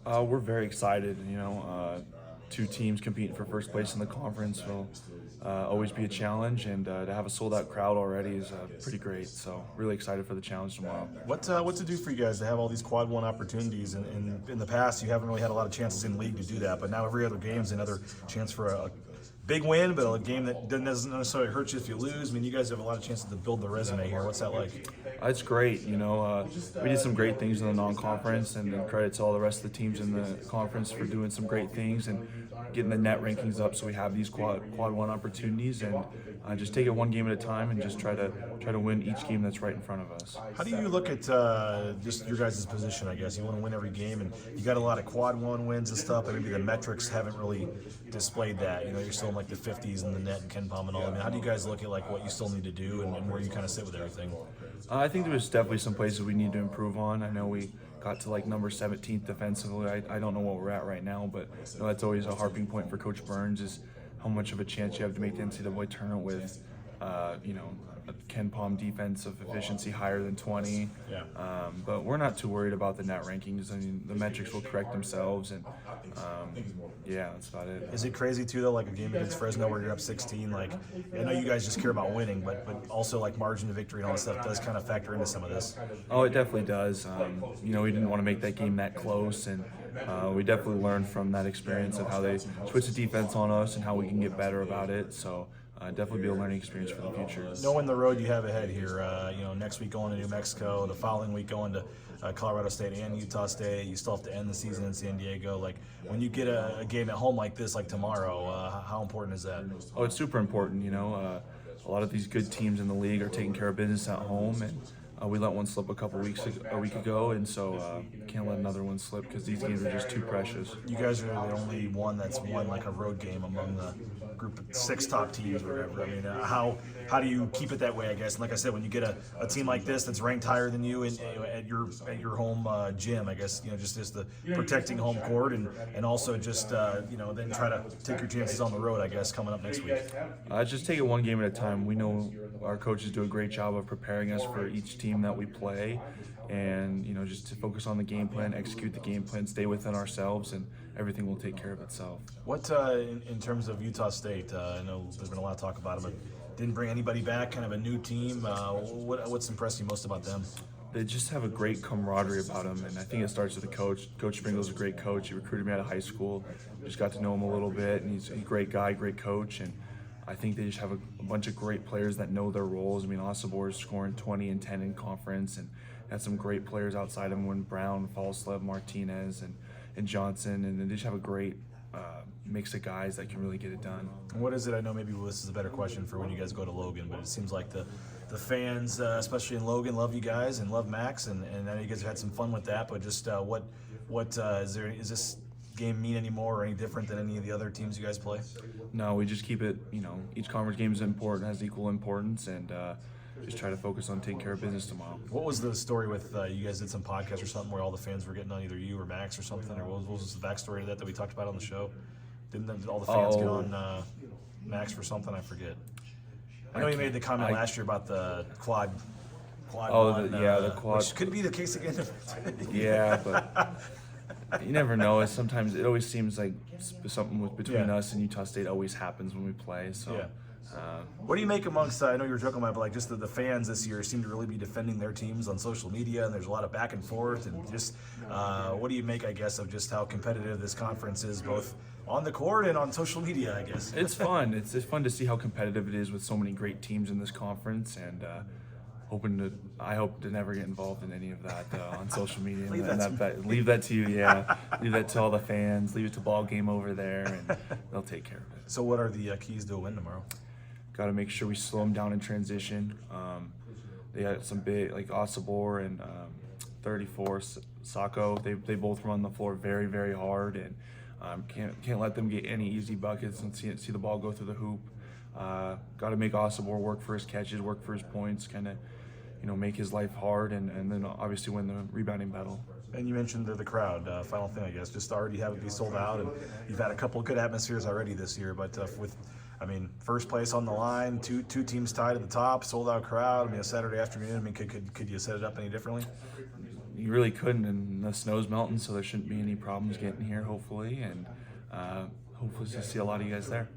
We're very excited. Two teams competing for first place in the conference will always be a challenge, and to have a sold-out crowd already is pretty great. So really excited for the challenge tomorrow. What's it do for you guys to have all these quad one opportunities? And in the past, you haven't really had a lot of chances in league to do that, but now every other game is another chance for a big win, but a game that doesn't necessarily hurt you if you lose. I mean, you guys have a lot of chances to build the resume here. What's that like? It's great. We did some great things in the non-conference, and credit to all the rest of the teams in the conference for doing some great things and getting the net rankings up, so we have these quad one opportunities, and just take it one game at a time and just try to win each game that's right in front of us. How do you look at just your guys' position? I guess you want to win every game, and you got a lot of quad one wins and stuff, but maybe the metrics haven't really displayed that. You're still in like the 50s in the net and Ken Palm and all. I mean, how do you guys look at like what you still need to do and where you kind of sit with everything? I think there's definitely some places we need to improve on. I know we got to like number 17th defensively. I don't know what we're at right now, but that's always a harping point for Coach Burns, is how much of a chance you have to make the NCAA tournament with, a Ken Palm defensive efficiency higher than 20. Yeah. But we're not too worried about the net rankings. I mean, the metrics will correct themselves, and yeah, that's about it. Is it crazy too though, like a game against Fresno where you're up 16? Like, I know you guys just care about winning, but also like margin of victory and all that stuff does kind of factor into some of this. Oh, it definitely does. We didn't want to make that game that close, and we definitely learned from that experience of how they switched the defense on us and how we can get better about it. So definitely be a learning experience for the future. Knowing the road you have ahead here, next week going to New Mexico, the following week going to Colorado State and Utah State, you still have to end the season in San Diego. Like, when you get a game at home like this, like tomorrow, how important is that? Oh, it's super important. A lot of these good teams in the league are taking care of business at home, and we let one slip a week ago, and so can't let another one slip because these games are just too precious. You guys are the only one that's won like a road game among the group of 6 top teams or whatever. I mean, how do you keep it that way, I guess? And like I said, when you get a team like this that's ranked higher than you at your home gym, I guess, just as the protecting home court and also just then try to take your chances on the road, I guess, coming up next week. Just take it one game at a time. We know our coaches do a great job of preparing us for each team that we play, and just to focus on the game plan, execute the game plan, stay within ourselves, and everything will take care of itself. What in terms of Utah State, I know there's been a lot of talk about them, but didn't bring anybody back, kind of a new team. What's impressed you most about them? They just have a great camaraderie about them, and I think it starts with the coach. Coach Springle's a great coach. He recruited me out of high school. Just got to know him a little bit, and he's a great guy, great coach, and I think they just have a bunch of great players that know their roles. I mean, Osabor is scoring 20 and 10 in conference, and had some great players outside him, when Brown, Falslev, Martinez, and Johnson, and they just have a great mix of guys that can really get it done. What is it? I know maybe this is a better question for when you guys go to Logan, but it seems like the fans, especially in Logan, love you guys and love Max, and I know you guys have had some fun with that. But just is this game mean any more or any different than any of the other teams you guys play? No, we just keep it. Each conference game is important, has equal importance, and just try to focus on taking care of business tomorrow. What was the story with you guys did some podcast or something where all the fans were getting on either you or Max or something, or what was the backstory to that we talked about on the show? Didn't all the fans get on Max for something? I forget. I know you made the comment last year about the quad. The quad. Which could be the case again. Yeah, but you never know. Sometimes it always seems like something between us and Utah State always happens when we play. So. Yeah. What do you make amongst, I know you were joking about it, but like just the fans this year seem to really be defending their teams on social media, and there's a lot of back and forth, and just what do you make, I guess, of just how competitive this conference is, both on the court and on social media, I guess? It's fun. It's fun to see how competitive it is with so many great teams in this conference, and I hope to never get involved in any of that on social media. Leave that to you, yeah. Leave that to all the fans. Leave it to Ball Game over there, and they'll take care of it. So what are the keys to a win tomorrow? Got to make sure we slow them down in transition. They got some big, like Osabor and 34, Sacco. They both run the floor very, very hard, and can't let them get any easy buckets and see the ball go through the hoop. Got to make Osabor work for his catches, work for his points, kind of, make his life hard, and then obviously win the rebounding battle. And you mentioned the crowd. Final thing, I guess, just already have it be sold out, and you've had a couple good atmospheres already this year. But first place on the line, two teams tied at the top, sold out crowd. A Saturday afternoon. Could you set it up any differently? you really couldn't, and the snow's melting, so there shouldn't be any problems getting here, hopefully, and hopefully to see a lot of you guys there.